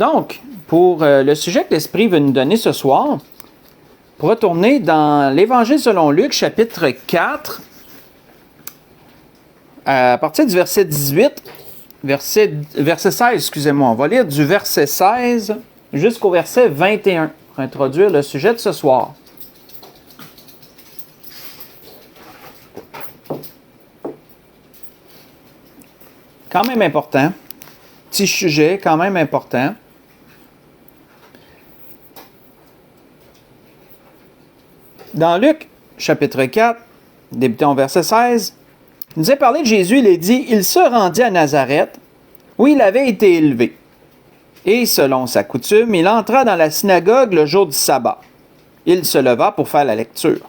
Donc, pour le sujet que l'Esprit veut nous donner ce soir, pour retourner dans l'Évangile selon Luc, chapitre 4, à partir du verset 18, verset 16, excusez-moi, on va lire du verset 16 jusqu'au verset 21 pour introduire le sujet de ce soir. Quand même important. Petit sujet, quand même important. Dans Luc, chapitre 4, débutant au verset 16, il nous est parlé de Jésus, il est dit « Il se rendit à Nazareth, où il avait été élevé. Et selon sa coutume, il entra dans la synagogue le jour du sabbat. Il se leva pour faire la lecture.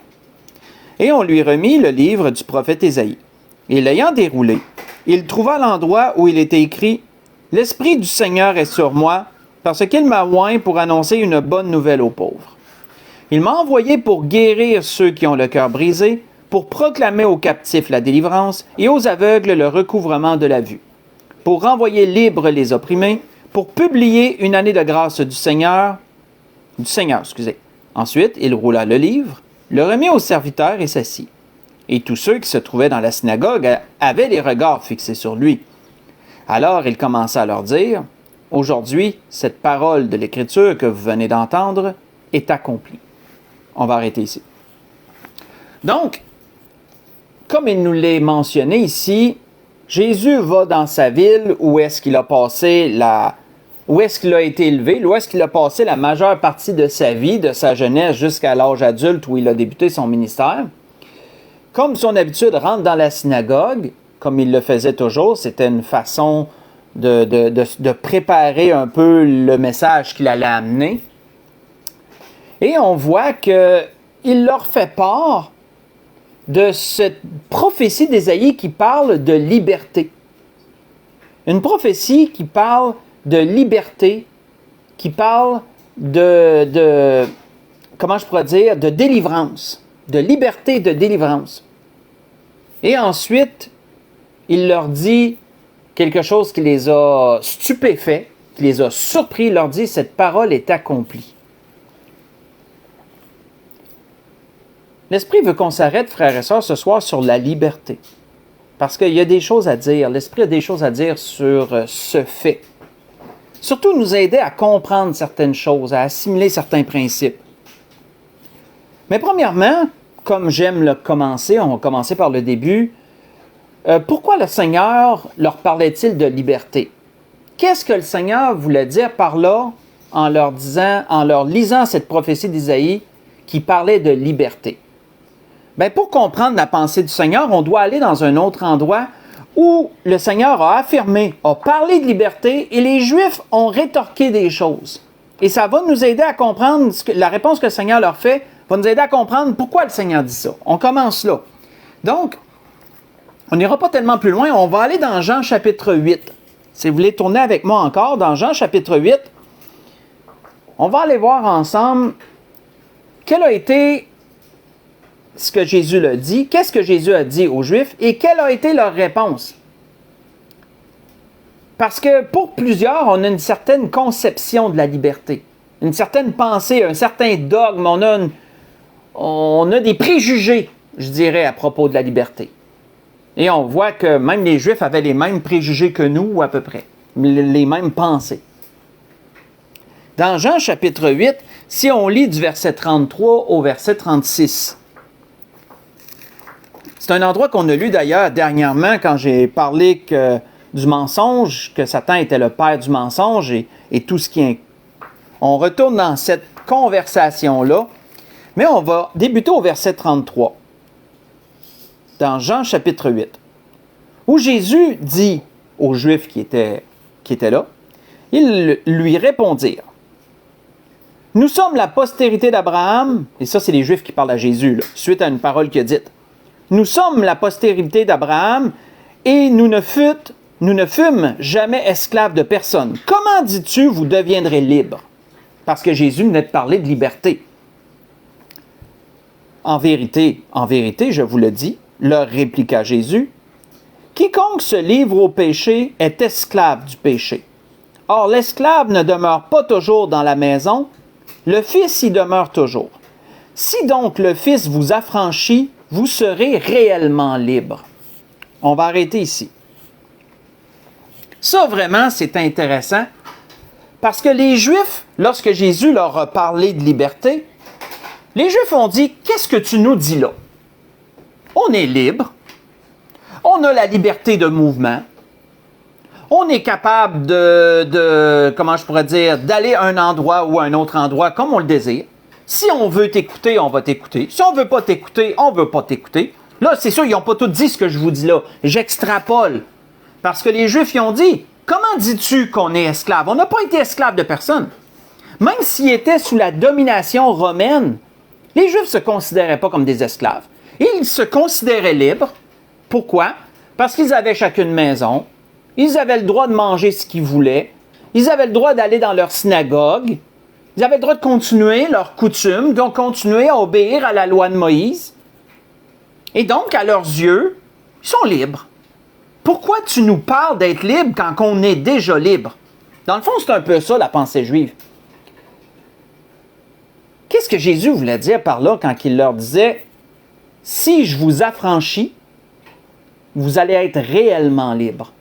Et on lui remit le livre du prophète Ésaïe. Et l'ayant déroulé, il trouva l'endroit où il était écrit « L'Esprit du Seigneur est sur moi, parce qu'il m'a oint pour annoncer une bonne nouvelle aux pauvres. Il m'a envoyé pour guérir ceux qui ont le cœur brisé, pour proclamer aux captifs la délivrance et aux aveugles le recouvrement de la vue, pour renvoyer libres les opprimés, pour publier une année de grâce du Seigneur. Ensuite, il roula le livre, le remit au serviteur et s'assit. Et tous ceux qui se trouvaient dans la synagogue avaient les regards fixés sur lui. Alors il commença à leur dire, « Aujourd'hui, cette parole de l'Écriture que vous venez d'entendre est accomplie. » On va arrêter ici. Donc, comme il nous l'a mentionné ici, Jésus va dans sa ville où est-ce qu'il a passé où est-ce qu'il a été élevé, où est-ce qu'il a passé la majeure partie de sa vie, de sa jeunesse jusqu'à l'âge adulte où il a débuté son ministère. Comme son habitude, rentre dans la synagogue, comme il le faisait toujours, c'était une façon de préparer un peu le message qu'il allait amener. Et on voit qu'il leur fait part de cette prophétie d'Ésaïe qui parle de liberté. Une prophétie qui parle de liberté, qui parle comment je pourrais dire, de délivrance, de liberté et de délivrance. Et ensuite, il leur dit quelque chose qui les a stupéfaits, qui les a surpris, il leur dit « Cette parole est accomplie ». L'Esprit veut qu'on s'arrête, frères et sœurs, ce soir sur la liberté. Parce qu'il y a des choses à dire. L'Esprit a des choses à dire sur ce fait. Surtout nous aider à comprendre certaines choses, à assimiler certains principes. Mais premièrement, comme j'aime le commencer, on va commencer par le début. Pourquoi le Seigneur leur parlait-il de liberté? Qu'est-ce que le Seigneur voulait dire par là en leur lisant cette prophétie d'Ésaïe qui parlait de liberté? Bien, pour comprendre la pensée du Seigneur, on doit aller dans un autre endroit où le Seigneur a affirmé, a parlé de liberté et les Juifs ont rétorqué des choses. Et ça va nous aider à comprendre, la réponse que le Seigneur leur fait va nous aider à comprendre pourquoi le Seigneur dit ça. On commence là. Donc, on n'ira pas tellement plus loin, on va aller dans Jean chapitre 8. Si vous voulez tourner avec moi encore, dans Jean chapitre 8, on va aller voir ensemble quel a été ce que Jésus a dit, qu'est-ce que Jésus a dit aux Juifs et quelle a été leur réponse. Parce que pour plusieurs, on a une certaine conception de la liberté, une certaine pensée, un certain dogme, on a des préjugés, je dirais, à propos de la liberté. Et on voit que même les Juifs avaient les mêmes préjugés que nous, à peu près, les mêmes pensées. Dans Jean chapitre 8, si on lit du verset 33 au verset 36, c'est un endroit qu'on a lu d'ailleurs dernièrement quand j'ai parlé du mensonge, que Satan était le père du mensonge et tout ce qui est... On retourne dans cette conversation-là, mais on va débuter au verset 33, dans Jean chapitre 8, où Jésus dit aux Juifs qui étaient là, ils lui répondirent, « Nous sommes la postérité d'Abraham, et ça c'est les Juifs qui parlent à Jésus, là, suite à une parole qu'il a dite. Nous sommes la postérité d'Abraham et nous ne fûmes jamais esclaves de personne. Comment dis-tu, vous deviendrez libres? » Parce que Jésus venait de parler de liberté. En vérité, je vous le dis, leur répliqua Jésus, quiconque se livre au péché est esclave du péché. Or, l'esclave ne demeure pas toujours dans la maison, le Fils y demeure toujours. Si donc le Fils vous affranchit, vous serez réellement libre. On va arrêter ici. Ça, vraiment, c'est intéressant, parce que les Juifs, lorsque Jésus leur a parlé de liberté, les Juifs ont dit, « Qu'est-ce que tu nous dis là? On est libre, on a la liberté de mouvement, on est capable comment je pourrais dire, d'aller à un endroit ou à un autre endroit comme on le désire. Si on veut t'écouter, on va t'écouter. Si on veut pas t'écouter, on veut pas t'écouter. » Là, c'est sûr, ils n'ont pas tout dit ce que je vous dis là. J'extrapole. Parce que les Juifs, ils ont dit, « Comment dis-tu qu'on est esclave? On n'a pas été esclave de personne. » Même s'ils étaient sous la domination romaine, les Juifs ne se considéraient pas comme des esclaves. Ils se considéraient libres. Pourquoi? Parce qu'ils avaient chacune une maison. Ils avaient le droit de manger ce qu'ils voulaient. Ils avaient le droit d'aller dans leur synagogue. Ils avaient le droit de continuer leurs coutumes, donc continuer à obéir à la loi de Moïse. Et donc, à leurs yeux, ils sont libres. Pourquoi tu nous parles d'être libre quand on est déjà libre? Dans le fond, c'est un peu ça, la pensée juive. Qu'est-ce que Jésus voulait dire par là quand il leur disait « Si je vous affranchis, vous allez être réellement libre. »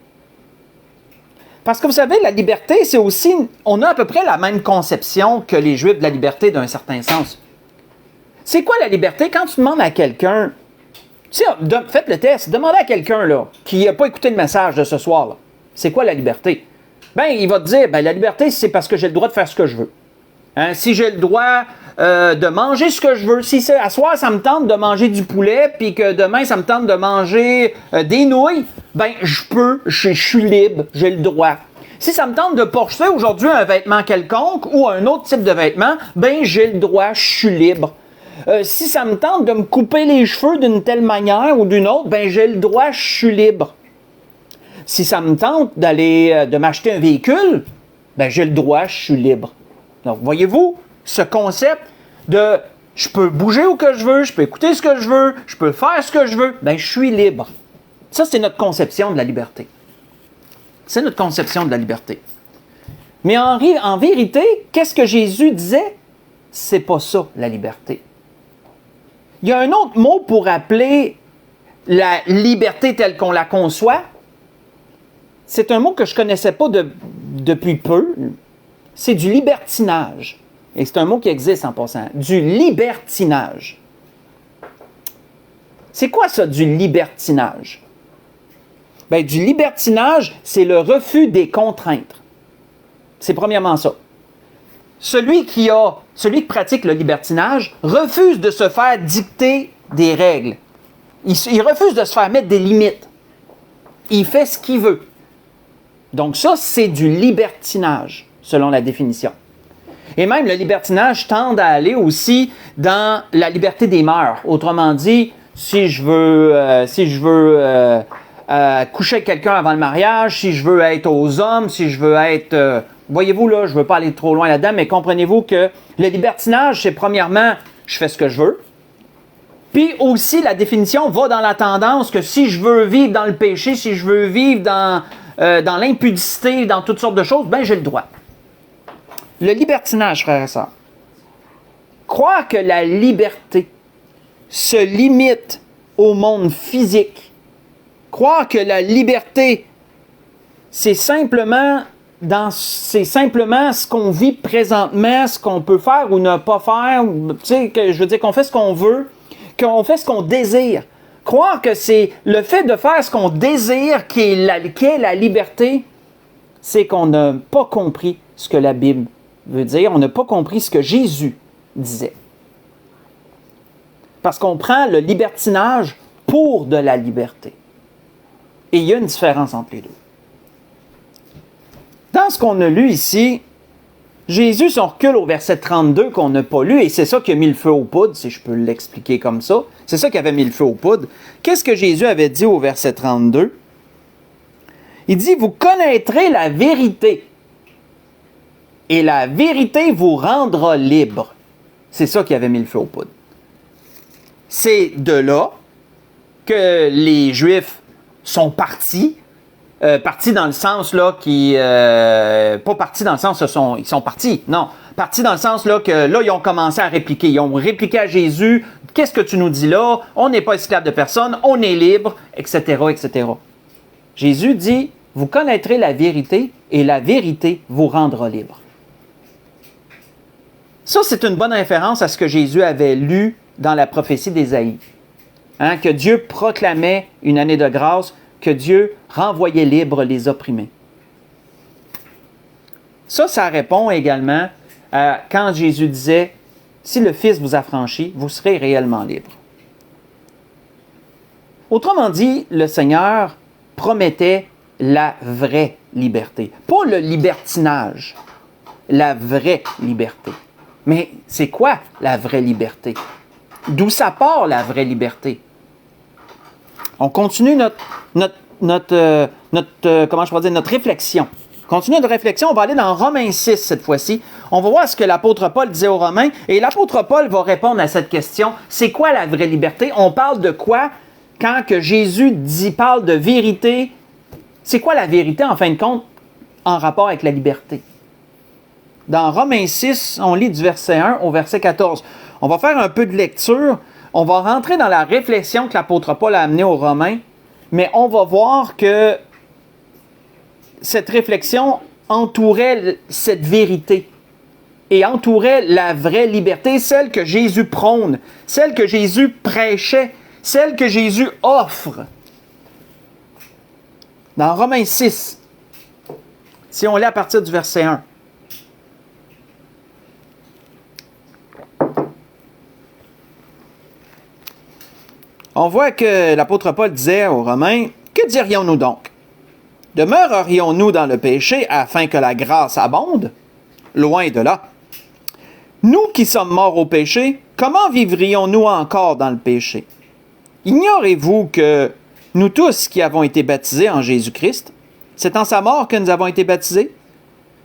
Parce que vous savez, la liberté, c'est aussi... On a à peu près la même conception que les Juifs de la liberté d'un certain sens. C'est quoi la liberté? Quand tu demandes à quelqu'un... Faites le test, demandez à quelqu'un là, qui n'a pas écouté le message de ce soir, là, c'est quoi la liberté? Ben, il va te dire, ben, la liberté, c'est parce que j'ai le droit de faire ce que je veux. Hein? Si j'ai le droit de manger ce que je veux, si à soir, ça me tente de manger du poulet, puis que demain, ça me tente de manger des nouilles, ben, je suis libre, j'ai le droit. Si ça me tente de porter aujourd'hui un vêtement quelconque ou un autre type de vêtement, ben, j'ai le droit, je suis libre. Si ça me tente de me couper les cheveux d'une telle manière ou d'une autre, ben j'ai le droit, je suis libre. Si ça me tente de m'acheter un véhicule, ben j'ai le droit, je suis libre. Donc, voyez-vous, ce concept de je peux bouger où que je veux, je peux écouter ce que je veux, je peux faire ce que je veux, ben je suis libre. Ça, c'est notre conception de la liberté. C'est notre conception de la liberté. Mais en vérité, qu'est-ce que Jésus disait? C'est pas ça, la liberté. Il y a un autre mot pour appeler la liberté telle qu'on la conçoit. C'est un mot que je ne connaissais pas depuis peu. C'est du libertinage. Et c'est un mot qui existe en passant. Du libertinage. C'est quoi ça, du libertinage? Bien, du libertinage, c'est le refus des contraintes. C'est premièrement ça. Celui qui pratique le libertinage refuse de se faire dicter des règles. Il refuse de se faire mettre des limites. Il fait ce qu'il veut. Donc ça, c'est du libertinage, selon la définition. Et même le libertinage tend à aller aussi dans la liberté des mœurs. Autrement dit, si je veux coucher avec quelqu'un avant le mariage, si je veux être aux hommes, si je veux être... voyez-vous, là, je ne veux pas aller trop loin là-dedans, mais comprenez-vous que le libertinage, c'est premièrement, je fais ce que je veux. Puis aussi, la définition va dans la tendance que si je veux vivre dans le péché, si je veux vivre dans l'impudicité, dans toutes sortes de choses, ben j'ai le droit. Le libertinage, frères et sœurs. Croire que la liberté se limite au monde physique, croire que la liberté, c'est simplement ce qu'on vit présentement, ce qu'on peut faire ou ne pas faire. Tu sais, je veux dire qu'on fait ce qu'on veut, qu'on fait ce qu'on désire. Croire que c'est le fait de faire ce qu'on désire qui est la liberté, c'est qu'on n'a pas compris ce que la Bible veut dire. On n'a pas compris ce que Jésus disait. Parce qu'on prend le libertinage pour de la liberté. Et il y a une différence entre les deux. Dans ce qu'on a lu ici, Jésus, si on recule au verset 32 qu'on n'a pas lu, et c'est ça qui a mis le feu aux poudres, si je peux l'expliquer comme ça, c'est ça qui avait mis le feu aux poudres. Qu'est-ce que Jésus avait dit au verset 32? Il dit, « Vous connaîtrez la vérité, et la vérité vous rendra libre. » C'est ça qui avait mis le feu aux poudres. C'est de là que les Juifs sont partis partis dans le sens là qui pas partis dans le sens ils sont partis, non, partis dans le sens là que là ils ont commencé à répliquer, ils ont répliqué à Jésus, qu'est-ce que tu nous dis là, on n'est pas esclave de personne, on est libre, etc., etc. Jésus dit, vous connaîtrez la vérité et la vérité vous rendra libre. Ça, c'est une bonne référence à ce que Jésus avait lu dans la prophétie d'Ésaïe. Hein, que Dieu proclamait une année de grâce, que Dieu renvoyait libres les opprimés. Ça répond également à quand Jésus disait, si le Fils vous affranchit, vous serez réellement libre. Autrement dit, le Seigneur promettait la vraie liberté. Pas le libertinage, la vraie liberté. Mais c'est quoi la vraie liberté? D'où ça part la vraie liberté? On continue notre réflexion. Continue notre réflexion, on va aller dans Romains 6 cette fois-ci. On va voir ce que l'apôtre Paul disait aux Romains. Et l'apôtre Paul va répondre à cette question. C'est quoi la vraie liberté? On parle de quoi quand que Jésus parle de vérité? C'est quoi la vérité en fin de compte en rapport avec la liberté? Dans Romains 6, on lit du verset 1 au verset 14. On va faire un peu de lecture. On va rentrer dans la réflexion que l'apôtre Paul a amenée aux Romains, mais on va voir que cette réflexion entourait cette vérité et entourait la vraie liberté, celle que Jésus prône, celle que Jésus prêchait, celle que Jésus offre. Dans Romains 6, si on lit à partir du verset 1. On voit que l'apôtre Paul disait aux Romains, « Que dirions-nous donc? Demeurerions-nous dans le péché afin que la grâce abonde? Loin de là. Nous qui sommes morts au péché, comment vivrions-nous encore dans le péché? Ignorez-vous que nous tous qui avons été baptisés en Jésus-Christ, c'est en sa mort que nous avons été baptisés?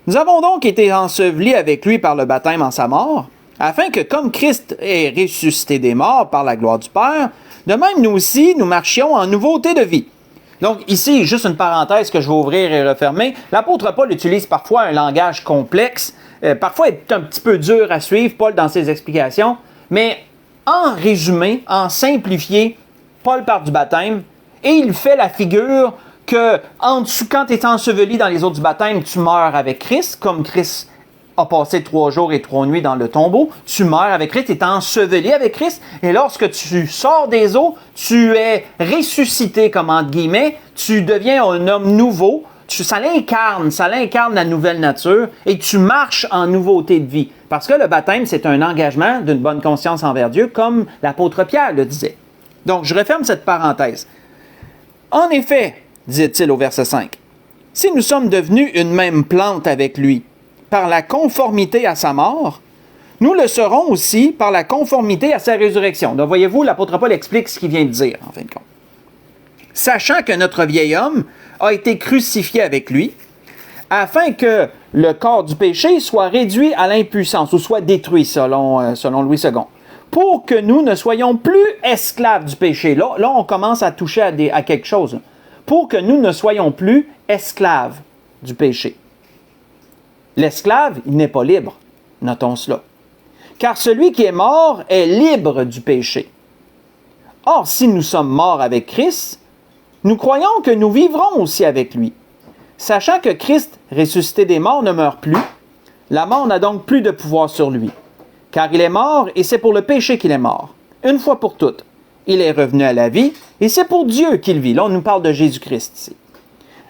Nous avons donc été ensevelis avec lui par le baptême en sa mort, afin que comme Christ est ressuscité des morts par la gloire du Père, de même, nous aussi, nous marchions en nouveauté de vie. » Donc ici, juste une parenthèse que je vais ouvrir et refermer. L'apôtre Paul utilise parfois un langage complexe, parfois est un petit peu dur à suivre, Paul, dans ses explications. Mais en résumé, en simplifié, Paul parle du baptême et il fait la figure que quand tu es enseveli dans les eaux du baptême, tu meurs avec Christ, comme Christ a passé 3 jours et 3 nuits dans le tombeau, tu meurs avec Christ, tu es enseveli avec Christ, et lorsque tu sors des eaux, tu es ressuscité, comme entre guillemets, tu deviens un homme nouveau, ça l'incarne la nouvelle nature, et tu marches en nouveauté de vie. Parce que le baptême, c'est un engagement d'une bonne conscience envers Dieu, comme l'apôtre Pierre le disait. Donc, je referme cette parenthèse. En effet, disait-il au verset 5, « Si nous sommes devenus une même plante avec lui, par la conformité à sa mort, nous le serons aussi par la conformité à sa résurrection. » Donc, voyez-vous, l'apôtre Paul explique ce qu'il vient de dire, en fin de compte. « Sachant que notre vieil homme a été crucifié avec lui, afin que le corps du péché soit réduit à l'impuissance, ou soit détruit, selon Louis II, pour que nous ne soyons plus esclaves du péché. » Là, on commence à toucher à quelque chose. Pour que nous ne soyons plus esclaves du péché. L'esclave, il n'est pas libre. Notons cela. Car celui qui est mort est libre du péché. Or, si nous sommes morts avec Christ, nous croyons que nous vivrons aussi avec lui. Sachant que Christ, ressuscité des morts, ne meurt plus, la mort n'a donc plus de pouvoir sur lui. Car il est mort et c'est pour le péché qu'il est mort. Une fois pour toutes. Il est revenu à la vie et c'est pour Dieu qu'il vit. Là, on nous parle de Jésus-Christ ici.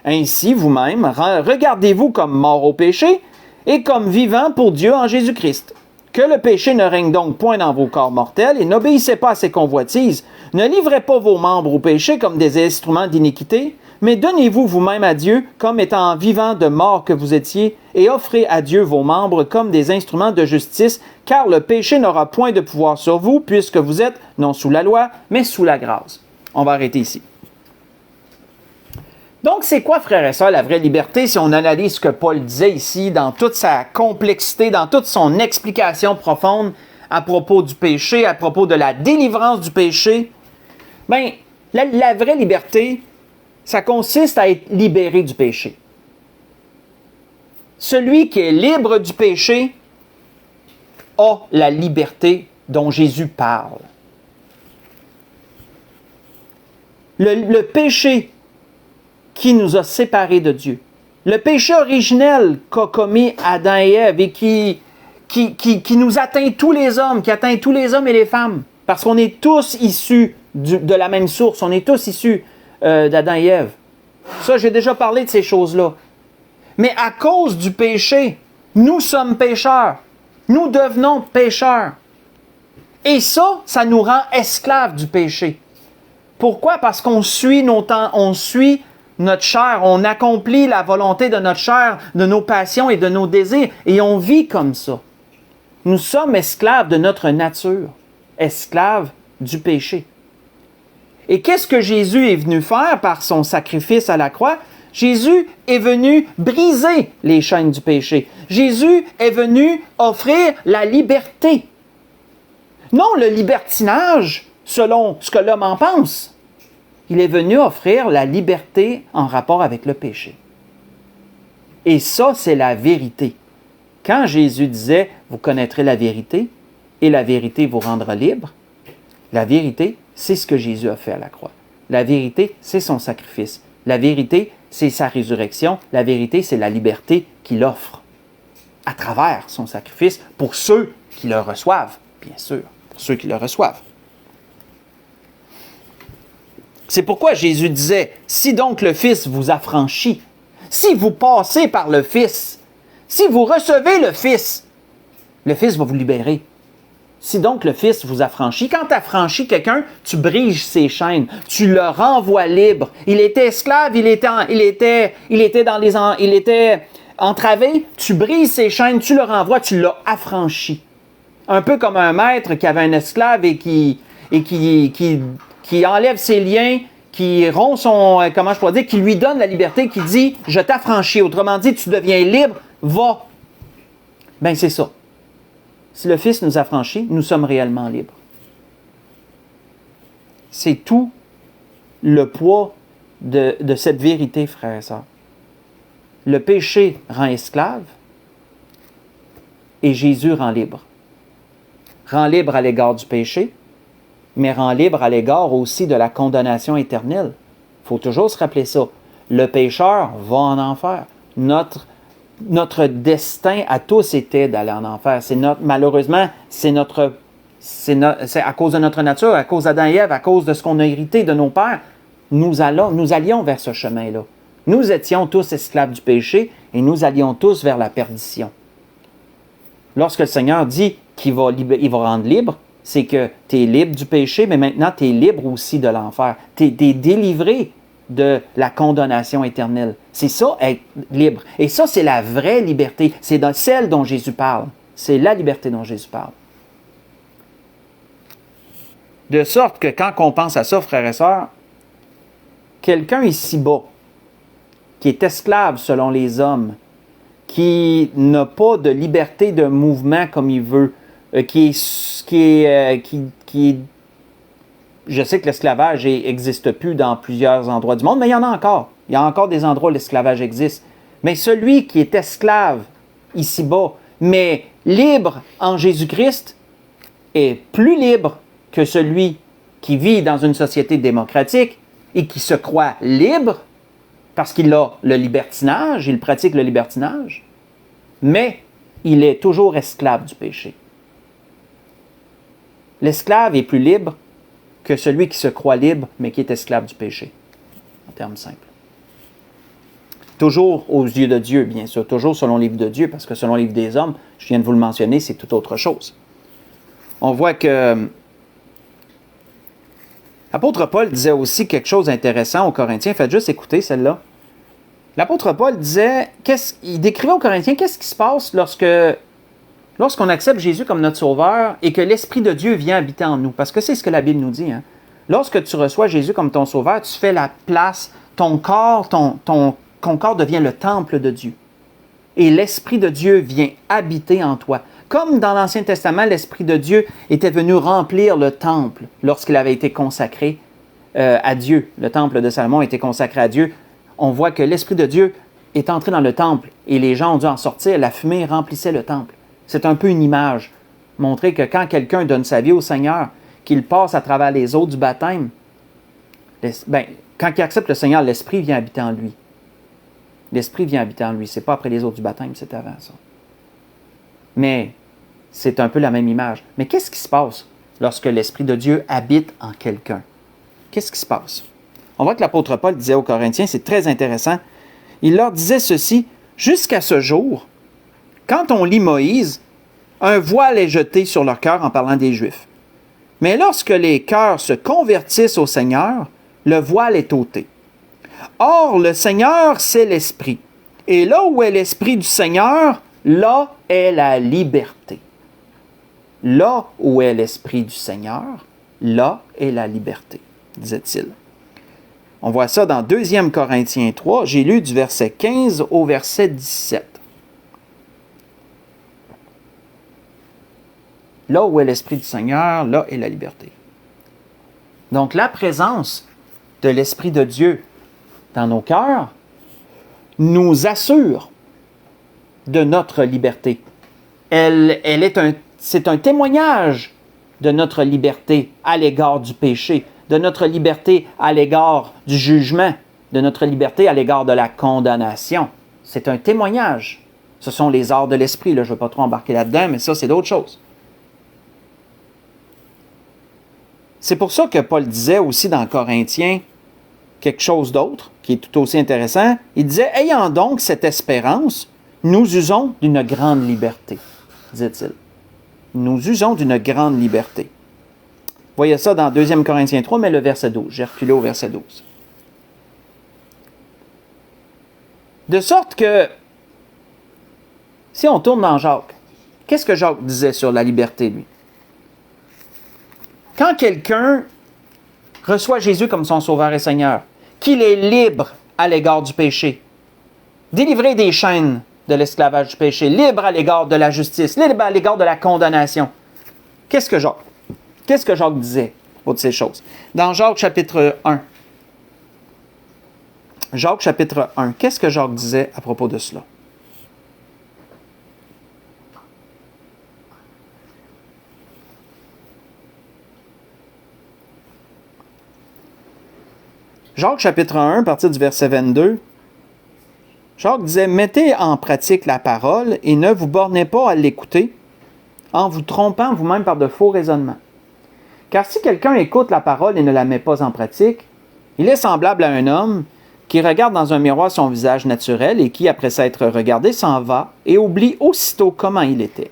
Ainsi, vous-même, regardez-vous comme mort au péché et comme vivant pour Dieu en Jésus-Christ. Que le péché ne règne donc point dans vos corps mortels et n'obéissez pas à ses convoitises. Ne livrez pas vos membres au péché comme des instruments d'iniquité, mais donnez-vous vous-même à Dieu comme étant vivant de mort que vous étiez et offrez à Dieu vos membres comme des instruments de justice, car le péché n'aura point de pouvoir sur vous puisque vous êtes non sous la loi, mais sous la grâce. On va arrêter ici. Donc, c'est quoi, frères et sœurs, la vraie liberté si on analyse ce que Paul disait ici dans toute sa complexité, dans toute son explication profonde à propos du péché, à propos de la délivrance du péché? Bien, la vraie liberté, Ça consiste à être libéré du péché. Celui qui est libre du péché a la liberté dont Jésus parle. Le péché qui nous a séparés de Dieu, le péché originel qu'a commis Adam et Ève et qui nous atteint tous les hommes, qui atteint tous les hommes et les femmes, parce qu'on est tous issus de la même source, on est tous issus d'Adam et Ève. Ça, j'ai déjà parlé de ces choses-là. Mais à cause du péché, nous sommes pécheurs. Nous devenons pécheurs. Et ça nous rend esclaves du péché. Pourquoi? Parce qu'on suit notre chair, on accomplit la volonté de notre chair, de nos passions et de nos désirs, et on vit comme ça. Nous sommes esclaves de notre nature, esclaves du péché. Et qu'est-ce que Jésus est venu faire par son sacrifice à la croix? Jésus est venu briser les chaînes du péché. Jésus est venu offrir la liberté. Non le libertinage, selon ce que l'homme en pense. Il est venu offrir la liberté en rapport avec le péché. Et ça, c'est la vérité. Quand Jésus disait « Vous connaîtrez la vérité et la vérité vous rendra libre », la vérité, c'est ce que Jésus a fait à la croix. La vérité, c'est son sacrifice. La vérité, c'est sa résurrection. La vérité, c'est la liberté qu'il offre à travers son sacrifice pour ceux qui le reçoivent, bien sûr, pour ceux qui le reçoivent. C'est pourquoi Jésus disait, « Si donc le Fils vous affranchit, si vous passez par le Fils, si vous recevez le Fils va vous libérer. Si donc le Fils vous affranchit, quand tu affranchis quelqu'un, tu brises ses chaînes, tu le renvoies libre. Il était esclave, il était entravé, tu brises ses chaînes, tu le renvoies, tu l'as affranchi. Un peu comme un maître qui avait un esclave et qui enlève ses liens, qui rompt qui lui donne la liberté, qui dit « Je t'affranchis ». Autrement dit, tu deviens libre, va. Ben c'est ça. Si le Fils nous affranchit, nous sommes réellement libres. C'est tout le poids de cette vérité, frères et sœurs. Le péché rend esclave et Jésus rend libre. Rend libre à l'égard du péché, mais rend libre à l'égard aussi de la condamnation éternelle. Il faut toujours se rappeler ça. Le pécheur va en enfer. Notre destin à tous était d'aller en enfer. Malheureusement, c'est à cause de notre nature, à cause d'Adam et Ève, à cause de ce qu'on a hérité de nos pères. Nous allions vers ce chemin-là. Nous étions tous esclaves du péché et nous allions tous vers la perdition. Lorsque le Seigneur dit qu'il va rendre libre, c'est que tu es libre du péché, mais maintenant tu es libre aussi de l'enfer. Tu es délivré de la condamnation éternelle. C'est ça, être libre. Et ça, c'est la vraie liberté. C'est celle dont Jésus parle. C'est la liberté dont Jésus parle. De sorte que quand on pense à ça, frères et sœurs, quelqu'un ici-bas, qui est esclave selon les hommes, qui n'a pas de liberté de mouvement comme il veut, je sais que l'esclavage n'existe plus dans plusieurs endroits du monde, mais il y en a encore. Il y a encore des endroits où l'esclavage existe. Mais celui qui est esclave ici-bas, mais libre en Jésus-Christ, est plus libre que celui qui vit dans une société démocratique et qui se croit libre parce qu'il a le libertinage, il pratique le libertinage, mais il est toujours esclave du péché. L'esclave est plus libre que celui qui se croit libre, mais qui est esclave du péché, en termes simples. Toujours aux yeux de Dieu, bien sûr, toujours selon le livre de Dieu, parce que selon le livre des hommes, je viens de vous le mentionner, c'est tout autre chose. On voit que l'apôtre Paul disait aussi quelque chose d'intéressant aux Corinthiens. Faites juste écouter celle-là. L'apôtre Paul disait, il décrivait aux Corinthiens qu'est-ce qui se passe lorsqu'on accepte Jésus comme notre Sauveur et que l'Esprit de Dieu vient habiter en nous. Parce que c'est ce que la Bible nous dit. Hein? Lorsque tu reçois Jésus comme ton Sauveur, tu fais la place, ton corps devient le temple de Dieu. Et l'Esprit de Dieu vient habiter en toi. Comme dans l'Ancien Testament, l'Esprit de Dieu était venu remplir le temple lorsqu'il avait été consacré. à Dieu. Le temple de Salomon était consacré à Dieu. On voit que l'Esprit de Dieu est entré dans le temple et les gens ont dû en sortir. La fumée remplissait le temple. C'est un peu une image. Montrer que quand quelqu'un donne sa vie au Seigneur, qu'il passe à travers les eaux du baptême, quand il accepte le Seigneur, l'Esprit vient habiter en lui. L'Esprit vient habiter en lui. Ce n'est pas après les eaux du baptême, c'est avant ça. Mais c'est un peu la même image. Mais qu'est-ce qui se passe lorsque l'Esprit de Dieu habite en quelqu'un? Qu'est-ce qui se passe? On voit que l'apôtre Paul disait aux Corinthiens, c'est très intéressant, il leur disait ceci, « Jusqu'à ce jour, quand on lit Moïse, un voile est jeté sur leur cœur en parlant des Juifs. Mais lorsque les cœurs se convertissent au Seigneur, le voile est ôté. Or, le Seigneur, c'est l'Esprit. Et là où est l'Esprit du Seigneur, là est la liberté. » Là où est l'Esprit du Seigneur, là est la liberté, disait-il. On voit ça dans 2 Corinthiens 3. J'ai lu du verset 15 au verset 17. Là où est l'Esprit du Seigneur, là est la liberté. Donc, la présence de l'Esprit de Dieu dans nos cœurs nous assure de notre liberté. C'est un témoignage de notre liberté à l'égard du péché, de notre liberté à l'égard du jugement, de notre liberté à l'égard de la condamnation. C'est un témoignage. Ce sont les arts de l'esprit. Là, je ne veux pas trop embarquer là-dedans, mais ça, c'est d'autres choses. C'est pour ça que Paul disait aussi dans Corinthiens quelque chose d'autre, qui est tout aussi intéressant. Il disait, « Ayant donc cette espérance, nous usons d'une grande liberté, disait-il. Nous usons d'une grande liberté. » Voyez ça dans 2 Corinthiens 3, mais le verset 12. J'ai reculé au verset 12. De sorte que, si on tourne dans Jacques, qu'est-ce que Jacques disait sur la liberté, lui? Quand quelqu'un reçoit Jésus comme son Sauveur et Seigneur, qu'il est libre à l'égard du péché, délivré des chaînes de l'esclavage du péché, libre à l'égard de la justice, libre à l'égard de la condamnation, qu'est-ce que Jacques disait pour ces choses? Dans Jacques chapitre 1, qu'est-ce que Jacques disait à propos de cela? Jacques chapitre 1, à partir du verset 22, Jacques disait « Mettez en pratique la parole et ne vous bornez pas à l'écouter en vous trompant vous-même par de faux raisonnements. Car si quelqu'un écoute la parole et ne la met pas en pratique, il est semblable à un homme qui regarde dans un miroir son visage naturel et qui, après s'être regardé, s'en va et oublie aussitôt comment il était.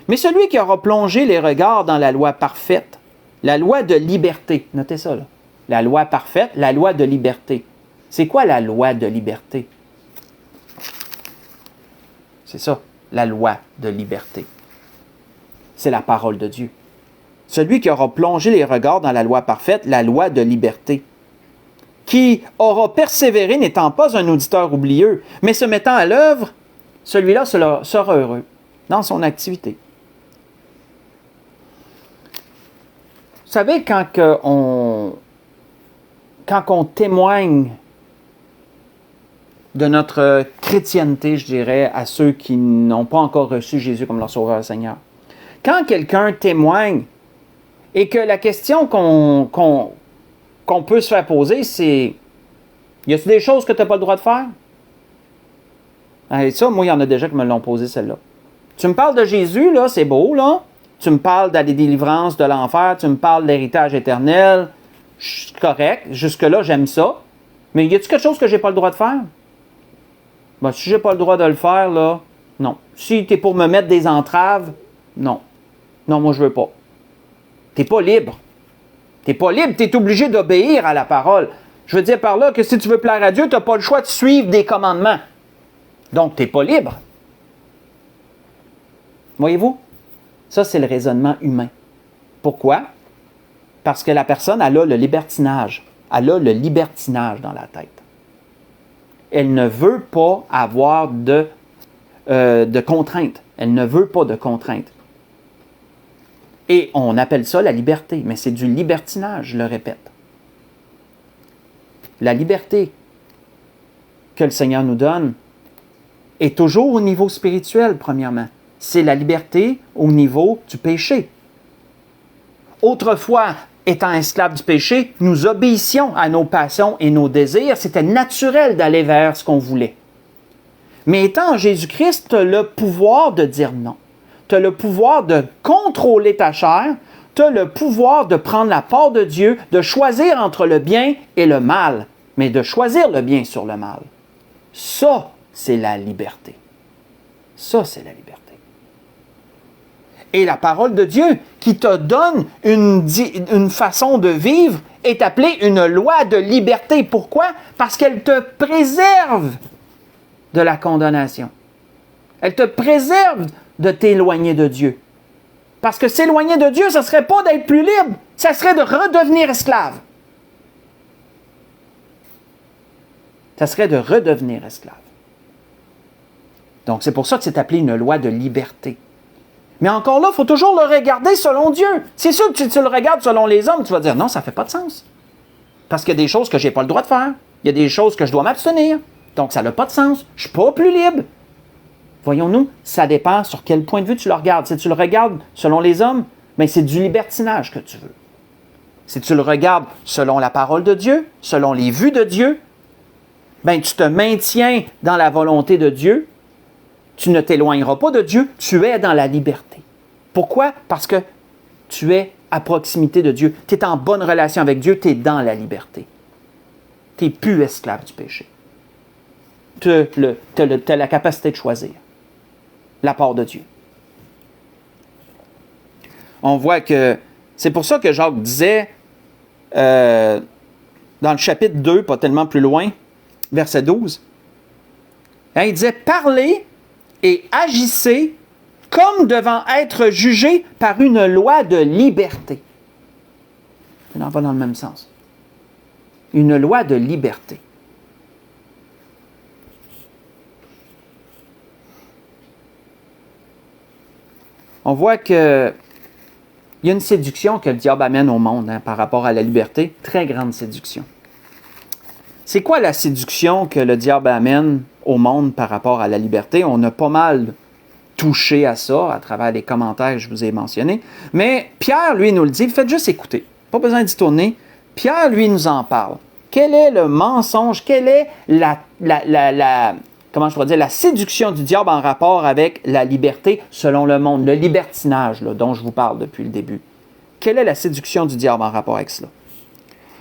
Mais celui qui aura plongé les regards dans la loi parfaite, la loi de liberté, notez ça là, la loi parfaite, la loi de liberté. C'est quoi la loi de liberté? C'est ça, la loi de liberté. C'est la parole de Dieu. Celui qui aura plongé les regards dans la loi parfaite, la loi de liberté, qui aura persévéré n'étant pas un auditeur oublieux, mais se mettant à l'œuvre, celui-là sera heureux dans son activité. Vous savez, quand on témoigne de notre chrétienté, je dirais, à ceux qui n'ont pas encore reçu Jésus comme leur Sauveur et Seigneur, quand quelqu'un témoigne et que la question qu'on peut se faire poser, c'est « Y a-t-il des choses que tu n'as pas le droit de faire? » Et ça, moi, il y en a déjà qui me l'ont posé, celle-là. Tu me parles de Jésus, là, c'est beau, là. Tu me parles de la délivrance de l'enfer, tu me parles de l'héritage éternel. Je suis correct, jusque-là, j'aime ça. Mais y a-t-il quelque chose que j'ai pas le droit de faire? Ben, si j'ai pas le droit de le faire, là, non. Si tu es pour me mettre des entraves, non. Non, moi, je veux pas. Tu n'es pas libre. Tu n'es pas libre, tu es obligé d'obéir à la parole. Je veux dire par là que si tu veux plaire à Dieu, tu n'as pas le choix de suivre des commandements. Donc, tu n'es pas libre. Voyez-vous? Ça, c'est le raisonnement humain. Pourquoi? Parce que la personne, elle a le libertinage. Elle a le libertinage dans la tête. Elle ne veut pas avoir de contraintes. Elle ne veut pas de contraintes. Et on appelle ça la liberté, mais c'est du libertinage, je le répète. La liberté que le Seigneur nous donne est toujours au niveau spirituel, premièrement. C'est la liberté au niveau du péché. Autrefois, étant esclaves du péché, nous obéissions à nos passions et nos désirs. C'était naturel d'aller vers ce qu'on voulait. Mais étant en Jésus-Christ, tu as le pouvoir de dire non. Tu as le pouvoir de contrôler ta chair. Tu as le pouvoir de prendre la part de Dieu, de choisir entre le bien et le mal, mais de choisir le bien sur le mal. Ça, c'est la liberté. Ça, c'est la liberté. Et la parole de Dieu qui te donne une façon de vivre est appelée une loi de liberté. Pourquoi? Parce qu'elle te préserve de la condamnation. Elle te préserve de t'éloigner de Dieu. Parce que s'éloigner de Dieu, ce ne serait pas d'être plus libre, ça serait de redevenir esclave. Ça serait de redevenir esclave. Donc, c'est pour ça que c'est appelé une loi de liberté. Mais encore là, il faut toujours le regarder selon Dieu. C'est sûr que si tu le regardes selon les hommes, tu vas dire non, ça ne fait pas de sens. Parce qu'il y a des choses que je n'ai pas le droit de faire. Il y a des choses que je dois m'abstenir. Donc, ça n'a pas de sens. Je ne suis pas plus libre. Voyons-nous, ça dépend sur quel point de vue tu le regardes. Si tu le regardes selon les hommes, bien, c'est du libertinage que tu veux. Si tu le regardes selon la parole de Dieu, selon les vues de Dieu, bien, tu te maintiens dans la volonté de Dieu. Tu ne t'éloigneras pas de Dieu, tu es dans la liberté. Pourquoi? Parce que tu es à proximité de Dieu. Tu es en bonne relation avec Dieu, tu es dans la liberté. Tu n'es plus esclave du péché. Tu as la capacité de choisir la part de Dieu. On voit que c'est pour ça que Jacques disait dans le chapitre 2, pas tellement plus loin, verset 12, il disait « Parlez et agissez comme devant être jugés par une loi de liberté. » Ça n'en va dans le même sens. Une loi de liberté. On voit qu'il y a une séduction que le diable amène au monde par rapport à la liberté. Très grande séduction. C'est quoi la séduction que le diable amène au monde par rapport à la liberté? On a pas mal touché à ça à travers les commentaires que je vous ai mentionnés. Mais Pierre, lui, nous le dit. Faites juste écouter. Pas besoin d'y tourner. Pierre, lui, nous en parle. Quel est le mensonge? Quelle est comment je pourrais dire, la séduction du diable en rapport avec la liberté selon le monde, le libertinage là, dont je vous parle depuis le début. Quelle est la séduction du diable en rapport avec cela?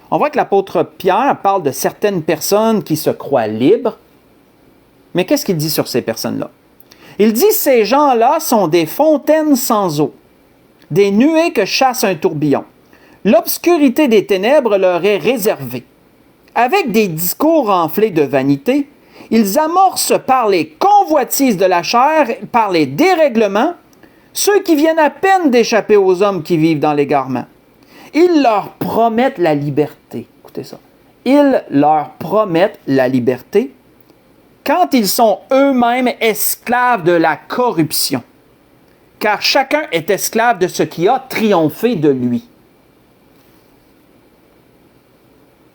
On voit que l'apôtre Pierre parle de certaines personnes qui se croient libres, mais qu'est-ce qu'il dit sur ces personnes-là? Il dit, ces gens-là sont des fontaines sans eau, des nuées que chasse un tourbillon. L'obscurité des ténèbres leur est réservée. Avec des discours enflés de vanité, ils amorcent par les convoitises de la chair, par les dérèglements, ceux qui viennent à peine d'échapper aux hommes qui vivent dans l'égarement. Ils leur promettent la liberté. Écoutez ça. Ils leur promettent la liberté quand ils sont eux-mêmes esclaves de la corruption. Car chacun est esclave de ce qui a triomphé de lui.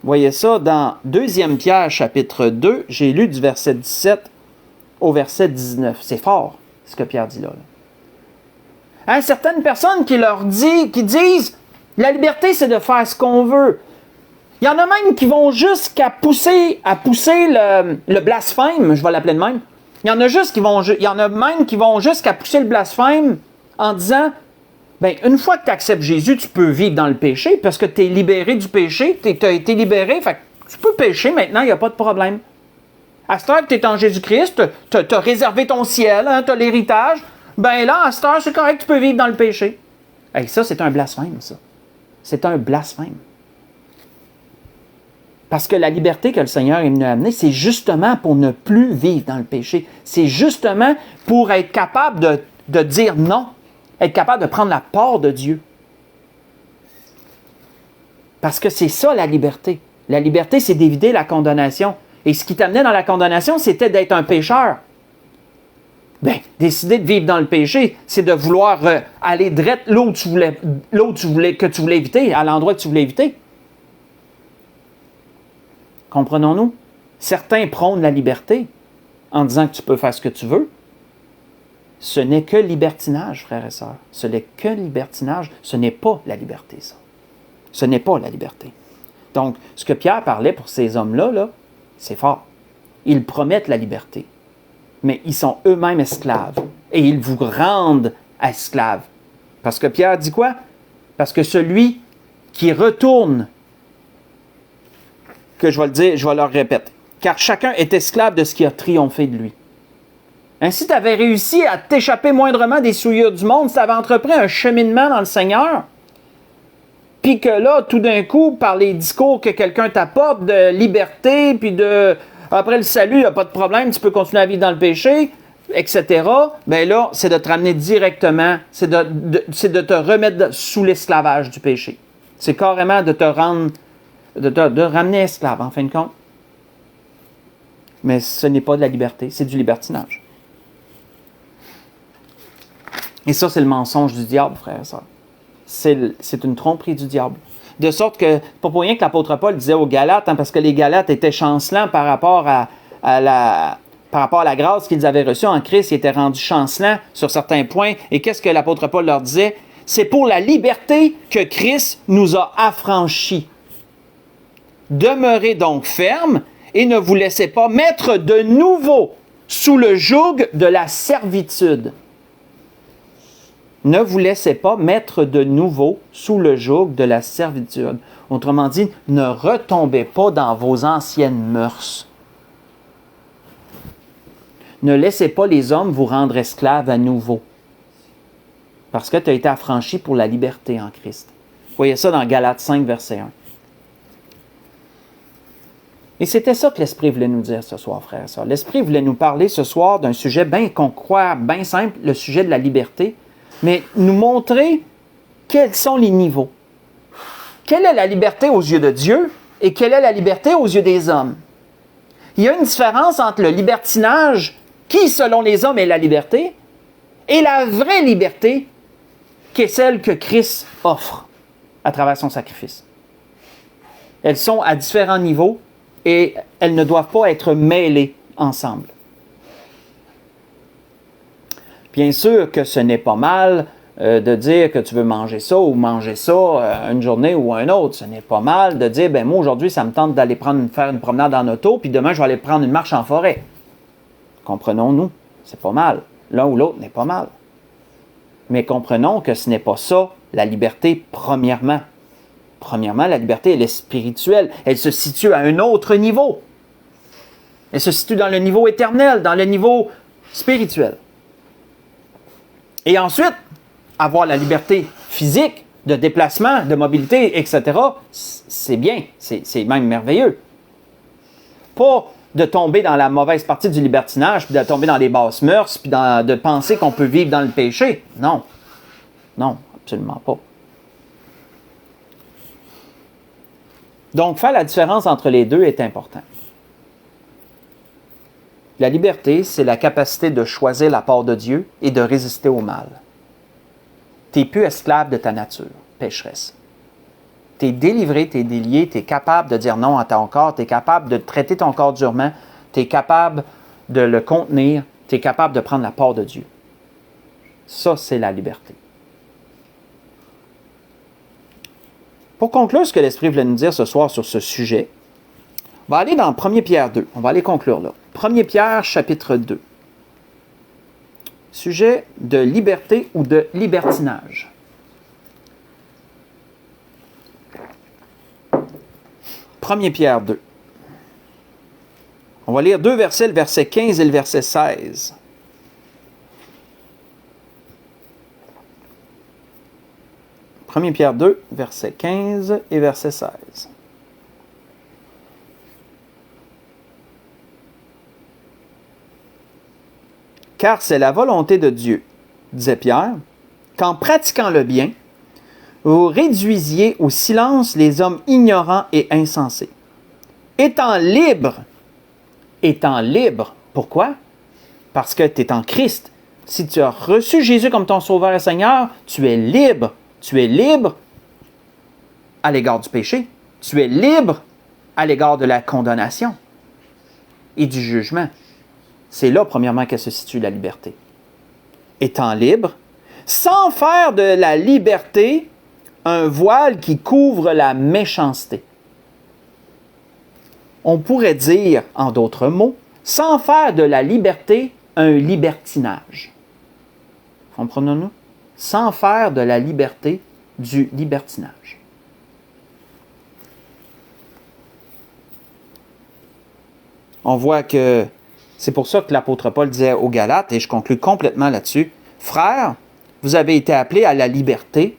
Voyez ça dans 2 Pierre, chapitre 2, j'ai lu du verset 17 au verset 19. C'est fort, ce que Pierre dit là. Certaines personnes qui disent, la liberté, c'est de faire ce qu'on veut. Il y en a même qui vont jusqu'à pousser le blasphème, je vais l'appeler de même. Il y en a même qui vont jusqu'à pousser le blasphème en disant, bien, une fois que tu acceptes Jésus, tu peux vivre dans le péché parce que tu es libéré du péché, tu as été libéré, fait que tu peux pécher maintenant, il n'y a pas de problème. À cette heure que tu es en Jésus-Christ, tu as réservé ton ciel, tu as l'héritage, bien là, à cette heure, c'est correct, tu peux vivre dans le péché. Hey, ça, c'est un blasphème, ça. C'est un blasphème. Parce que la liberté que le Seigneur est venu amener, c'est justement pour ne plus vivre dans le péché. C'est justement pour être capable de dire non. Être capable de prendre la part de Dieu. Parce que c'est ça la liberté. La liberté, c'est d'éviter la condamnation. Et ce qui t'amenait dans la condamnation, c'était d'être un pécheur. Bien, décider de vivre dans le péché, c'est de vouloir aller direct là où tu voulais éviter, à l'endroit que tu voulais éviter. Comprenons-nous? Certains prônent la liberté en disant que tu peux faire ce que tu veux. Ce n'est que libertinage, frères et sœurs. Ce n'est que libertinage. Ce n'est pas la liberté, ça. Ce n'est pas la liberté. Donc, ce que Pierre parlait pour ces hommes-là, là, c'est fort. Ils promettent la liberté, mais ils sont eux-mêmes esclaves. Et ils vous rendent esclaves. Parce que Pierre dit quoi? Parce que celui qui retourne, que je vais le dire, je vais le répéter, car chacun est esclave de ce qui a triomphé de lui. Ainsi, tu avais réussi à t'échapper moindrement des souillures du monde, si tu avais entrepris un cheminement dans le Seigneur, puis que là, tout d'un coup, par les discours que quelqu'un t'apporte de liberté, puis de après le salut, il n'y a pas de problème, tu peux continuer à vivre dans le péché, etc., bien là, c'est de te ramener directement, c'est de te remettre sous l'esclavage du péché. C'est carrément de te rendre, de ramener esclave, en fin de compte. Mais ce n'est pas de la liberté, c'est du libertinage. Et ça, c'est le mensonge du diable, frères et sœurs. C'est une tromperie du diable. De sorte que, pas pour rien que l'apôtre Paul disait aux Galates, parce que les Galates étaient chancelants par rapport à la grâce qu'ils avaient reçue en Christ, ils étaient rendus chancelants sur certains points. Et qu'est-ce que l'apôtre Paul leur disait? C'est pour la liberté que Christ nous a affranchis. Demeurez donc fermes et ne vous laissez pas mettre de nouveau sous le joug de la servitude. Ne vous laissez pas mettre de nouveau sous le joug de la servitude. Autrement dit, ne retombez pas dans vos anciennes mœurs. Ne laissez pas les hommes vous rendre esclaves à nouveau. Parce que tu as été affranchi pour la liberté en Christ. Vous voyez ça dans Galates 5, verset 1. Et c'était ça que l'Esprit voulait nous dire ce soir, frères et sœurs. L'Esprit voulait nous parler ce soir d'un sujet bien qu'on croit, bien simple, le sujet de la liberté, mais nous montrer quels sont les niveaux. Quelle est la liberté aux yeux de Dieu et quelle est la liberté aux yeux des hommes? Il y a une différence entre le libertinage, qui selon les hommes est la liberté, et la vraie liberté, qui est celle que Christ offre à travers son sacrifice. Elles sont à différents niveaux et elles ne doivent pas être mêlées ensemble. Bien sûr que ce n'est pas mal de dire que tu veux manger ça ou manger ça une journée ou une autre. Ce n'est pas mal de dire, ben moi aujourd'hui, ça me tente d'aller faire une promenade en auto, puis demain, je vais aller prendre une marche en forêt. Comprenons-nous, c'est pas mal. L'un ou l'autre n'est pas mal. Mais comprenons que ce n'est pas ça, la liberté, premièrement. Premièrement, la liberté, elle est spirituelle. Elle se situe à un autre niveau. Elle se situe dans le niveau éternel, dans le niveau spirituel. Et ensuite, avoir la liberté physique, de déplacement, de mobilité, etc., c'est bien, c'est même merveilleux. Pas de tomber dans la mauvaise partie du libertinage, puis de tomber dans les basses mœurs, puis de penser qu'on peut vivre dans le péché. Non. Non, absolument pas. Donc, faire la différence entre les deux est important. La liberté, c'est la capacité de choisir la part de Dieu et de résister au mal. Tu n'es plus esclave de ta nature, pécheresse. Tu es délivré, tu es délié, tu es capable de dire non à ton corps, tu es capable de traiter ton corps durement, tu es capable de le contenir, tu es capable de prendre la part de Dieu. Ça, c'est la liberté. Pour conclure ce que l'Esprit voulait nous dire ce soir sur ce sujet, on va aller dans 1 Pierre 2. On va aller conclure là. 1 Pierre, chapitre 2. Sujet de liberté ou de libertinage. 1 Pierre 2. On va lire deux versets, le verset 15 et le verset 16. « 1 Pierre 2, verset 15 et verset 16. « Car c'est la volonté de Dieu, disait Pierre, qu'en pratiquant le bien, vous réduisiez au silence les hommes ignorants et insensés. Étant libre, pourquoi? Parce que tu es en Christ. Si tu as reçu Jésus comme ton Sauveur et Seigneur, tu es libre. Tu es libre à l'égard du péché. Tu es libre à l'égard de la condamnation et du jugement. C'est là, premièrement, que se situe la liberté. Étant libre, sans faire de la liberté un voile qui couvre la méchanceté. On pourrait dire, en d'autres mots, sans faire de la liberté un libertinage. Comprenons-nous? Sans faire de la liberté du libertinage. On voit que c'est pour ça que l'apôtre Paul disait aux Galates, et je conclus complètement là-dessus, « Frères, vous avez été appelés à la liberté,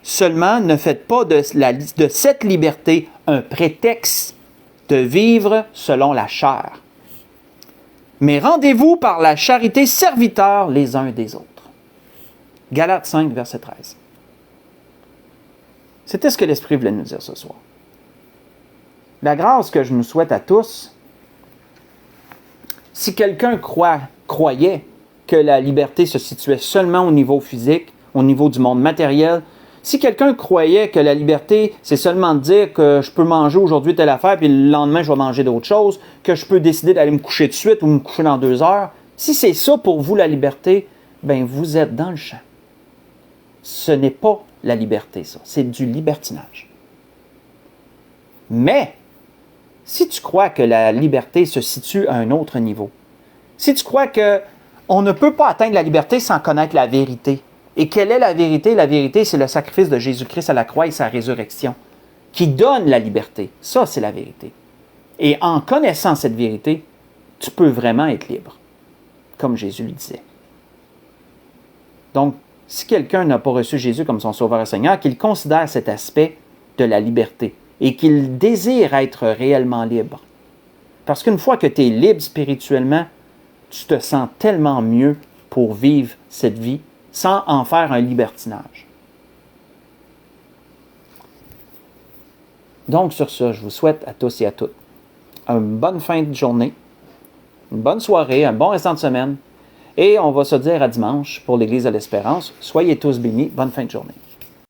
seulement ne faites pas de cette liberté un prétexte de vivre selon la chair. Mais rendez-vous par la charité serviteurs les uns des autres. » Galates 5, verset 13. C'était ce que l'Esprit voulait nous dire ce soir. La grâce que je nous souhaite à tous, si quelqu'un croyait que la liberté se situait seulement au niveau physique, au niveau du monde matériel, si quelqu'un croyait que la liberté, c'est seulement de dire que je peux manger aujourd'hui telle affaire, puis le lendemain, je vais manger d'autres choses, que je peux décider d'aller me coucher de suite ou me coucher dans 2 heures, si c'est ça pour vous la liberté, bien, vous êtes dans le champ. Ce n'est pas la liberté, ça. C'est du libertinage. Mais, si tu crois que la liberté se situe à un autre niveau, si tu crois qu'on ne peut pas atteindre la liberté sans connaître la vérité, et quelle est la vérité? La vérité, c'est le sacrifice de Jésus-Christ à la croix et sa résurrection, qui donne la liberté. Ça, c'est la vérité. Et en connaissant cette vérité, tu peux vraiment être libre, comme Jésus le disait. Donc, si quelqu'un n'a pas reçu Jésus comme son Sauveur et Seigneur, qu'il considère cet aspect de la liberté et qu'il désire être réellement libre. Parce qu'une fois que tu es libre spirituellement, tu te sens tellement mieux pour vivre cette vie sans en faire un libertinage. Donc, sur ça, je vous souhaite à tous et à toutes une bonne fin de journée, une bonne soirée, un bon restant de semaine. Et on va se dire à dimanche pour l'Église de l'Espérance. Soyez tous bénis. Bonne fin de journée.